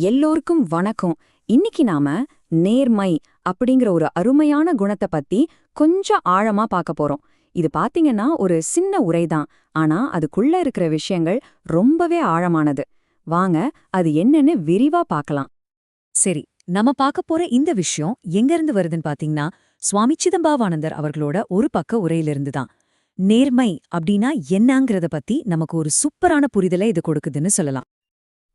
எல்லோருக்கும் வணக்கம். இன்னைக்கு நாம நேர்மை அப்படிங்கிற ஒரு அருமையான குணத்தை பத்தி கொஞ்சம் ஆழமா பார்க்க போறோம். இது பாத்தீங்கன்னா ஒரு சின்ன உரைதான், ஆனா அதுக்குள்ள இருக்கிற விஷயங்கள் ரொம்பவே ஆழமானது. வாங்க அது என்னன்னு விரிவா பார்க்கலாம். சரி, நம்ம பார்க்க போற இந்த விஷயம் எங்க இருந்து வருதுன்னு பாத்தீங்கன்னா, சுவாமி சிதம்பாவானந்தர் அவர்களோட ஒரு பக்க உரையிலிருந்து தான். நேர்மை அப்படின்னா என்னங்கறத பத்தி நமக்கு ஒரு சூப்பரான புரிதலை இது கொடுக்குதுன்னு சொல்லலாம்.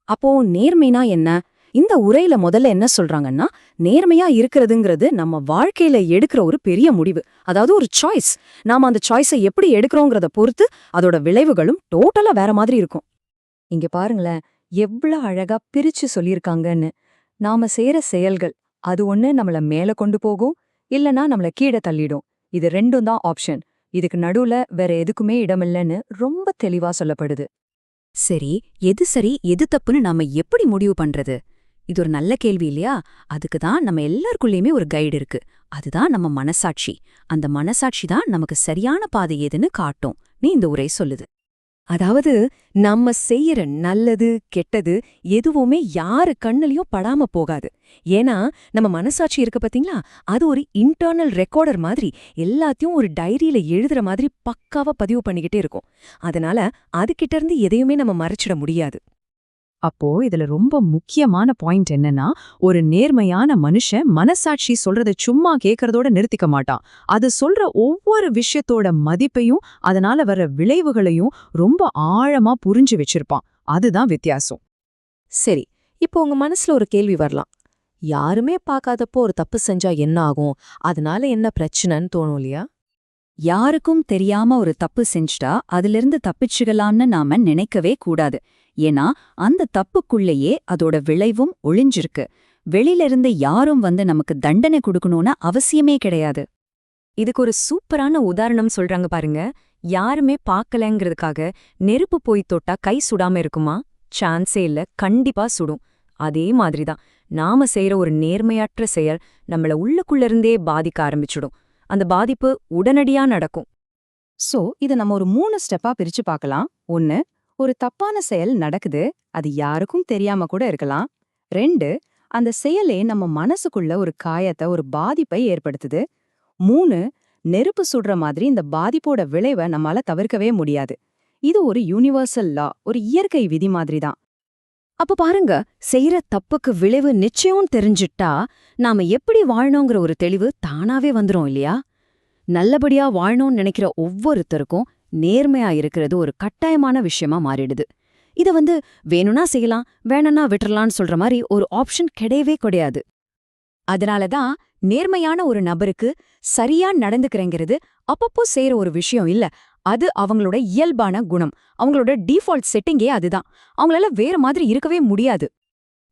அப்போ நேர்மைனா என்ன? இந்த உரையில முதல்ல என்ன சொல்றாங்கன்னா, நேர்மையா இருக்கிறதுங்கிறது நம்ம வாழ்க்கையில எடுக்கிற ஒரு பெரிய முடிவு. அதாவது ஒரு சாய்ஸ். நாம அந்த சாய்ஸை எப்படி எடுக்கிறோங்கிறத பொறுத்து அதோட விளைவுகளும் டோட்டலா வேற மாதிரி இருக்கும். இங்க பாருங்களேன், எவ்வளவு அழகா பிரிச்சு சொல்லியிருக்காங்கன்னு. நாம செய்யற செயல்கள், அது ஒண்ணு நம்மள மேல கொண்டு போகும், இல்லனா நம்மள கீழே தள்ளிடும். இது ரெண்டும் தான் ஆப்ஷன். இதுக்கு நடுவுல வேற எதுக்குமே இடமில்லைன்னு ரொம்ப தெளிவா சொல்லப்படுது. சரி, எது தப்புன்னு நாம எப்படி முடிவு பண்றது? இது ஒரு நல்ல கேள்வி இல்லையா? அதுக்கு தான் நம்ம எல்லாருக்குள்ளயுமே ஒரு கைடு இருக்கு. அதுதான் நம்ம மனசாட்சி. அந்த மனசாட்சி தான் நமக்கு சரியான பாதை எதுன்னு காட்டும் நீ இந்த உரை சொல்லுது. அதாவது நம்ம செய்யற நல்லது கெட்டது எதுவுமே யாரு கண்ணுலயும் படாம போகாது. ஏன்னா நம்ம மனசாட்சி இருக்கு பாத்தீங்களா, அது ஒரு இன்டர்னல் ரெக்கார்டர் மாதிரி, எல்லாத்தையும் ஒரு டைரியில எழுதுற மாதிரி பக்காவா பதிவு பண்ணிக்கிட்டே இருக்கும். அதனால அதுகிட்ட இருந்து எதையுமே நம்ம மறைச்சிட முடியாது. அப்போ இதுல ரொம்ப முக்கியமான பாயிண்ட் என்னன்னா, ஒரு நேர்மையான மனுஷன் மனசாட்சி சொல்றத சும்மா கேட்கறதோட நிறுத்திக்க மாட்டான். அது சொல்ற ஒவ்வொரு விஷயத்தோட மதிப்பையும் அதனால வர்ற விளைவுகளையும் ரொம்ப ஆழமா புரிஞ்சு வச்சிருப்பான். அதுதான் வித்தியாசம். சரி, இப்போ உங்க மனசுல ஒரு கேள்வி வரலாம். யாருமே பார்க்காதப்போ ஒரு தப்பு செஞ்சா என்ன ஆகும்? அதனால என்ன பிரச்சனைன்னு தோணும் இல்லையா? யாருக்கும் தெரியாம ஒரு தப்பு செஞ்சுட்டா அதிலிருந்து தப்பிச்சுக்கலாம்னு நாம நினைக்கவே கூடாது. ஏன்னா அந்த தப்புக்குள்ளேயே அதோட விளைவும் ஒளிஞ்சிருக்கு. வெளியிலிருந்து யாரும் வந்து நமக்கு தண்டனை கொடுக்கணும்னு அவசியமே கிடையாது. இதுக்கு ஒரு சூப்பரான உதாரணம் சொல்றாங்க பாருங்க. யாருமே பார்க்கலங்கிறதுக்காக நெருப்பு போய் தொட்டா கை சுடாம இருக்குமா? சான்ஸே இல்ல, கண்டிப்பா சுடும். அதே மாதிரிதான் நாம செய்யற ஒரு நேர்மையற்ற செயல் நம்மள உள்ளுக்குள்ளிருந்தே பாதிக்க ஆரம்பிச்சுடும். அந்த பாதிப்பு உடனடியா நடக்கும். இத நம்ம ஒரு 3 ஸ்டெப்பா பிரிச்சு பார்க்கலாம். 1, ஒரு தப்பான செயல் நடக்குது, அது யாருக்கும் தெரியாம கூட இருக்கலாம். 2, அந்த செயலே நம்ம மனசுக்குள்ள ஒரு காயத்தை, ஒரு பாதிப்பை ஏற்படுத்துது. 3, நெருப்பு சுடுற மாதிரி இந்த பாதிப்போட விளைவை நம்மால தவிர்க்கவே முடியாது. இது ஒரு யூனிவர்சல் லா, ஒரு இயற்கை விதி மாதிரி தான். அப்ப பாருங்க, செய்யற தப்புக்கு விளைவு நிச்சயம் தெரிஞ்சிட்டா நாம எப்படி வாழணுங்கிற ஒரு தெளிவு தானாவே வந்துரும் இல்லையா? நல்லபடியா வாழணும்னு நினைக்கிற ஒவ்வொருத்தருக்கும் நேர்மையா இருக்கிறது ஒரு கட்டாயமான விஷயமா மாறிடுது. இத வேணும்னா செய்யலாம், வேணும்னா விட்டுறலாம்னு சொல்ற மாதிரி ஒரு ஆப்ஷன் கிடையவே கிடையாது. அதனாலதான் நேர்மையான ஒரு நபருக்கு சரியா நடந்துக்கிறேங்கிறது அப்பப்போ செய்யற ஒரு விஷயம் இல்ல. அது அவங்களோட இயல்பான குணம். அவங்களோட டிஃபால்ட் செட்டிங்கே அதுதான். அவங்களால வேற மாதிரி இருக்கவே முடியாது.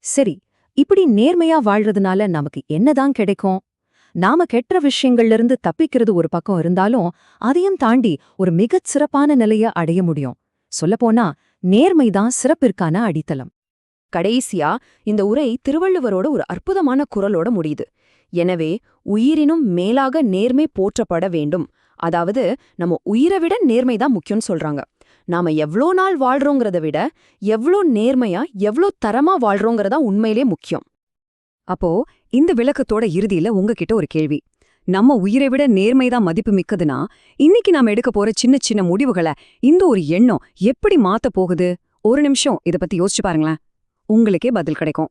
சரி, இப்படி நேர்மையா வாழ்றதுனால நமக்கு என்னதான் கிடைக்கும்? நாம கெட்ட விஷயங்கள்ல இருந்து தப்பிக்கிறது ஒரு பக்கம் இருந்தாலும், அதையும் தாண்டி ஒரு மிகச் சிறப்பான நிலைய அடைய முடியும். சொல்லப்போனா நேர்மைதான் சிறப்பிற்கான அடித்தளம். கடைசியா இந்த உரை திருவள்ளுவரோட ஒரு அற்புதமான குரலோட முடியுது. எனவே உயிரினும் மேலாக நேர்மை போற்றப்பட வேண்டும். அதாவது நம்ம உயிரை விட நேர்மைதான் முக்கியம்னு சொல்றாங்க. நாம எவ்ளோ நாள் வாழ்றோங்கிறத விட எவ்ளோ நேர்மையா, எவ்ளோ தரமா வாழ்றோங்கிறதா உண்மையிலே முக்கியம். அப்போ இந்த விளக்கத்தோட இறுதியில உங்ககிட்ட ஒரு கேள்வி. நம்ம உயிரை விட நேர்மைதான் மதிப்பு மிக்கதுன்னா, இன்னைக்கு நாம எடுக்க போற சின்ன சின்ன முடிவுகளை இந்த ஒரு எண்ணம் எப்படி மாத்த போகுது? ஒரு நிமிஷம் இத பத்தி யோசிச்சு பாருங்களேன். உங்களுக்கே பதில் கிடைக்கும்.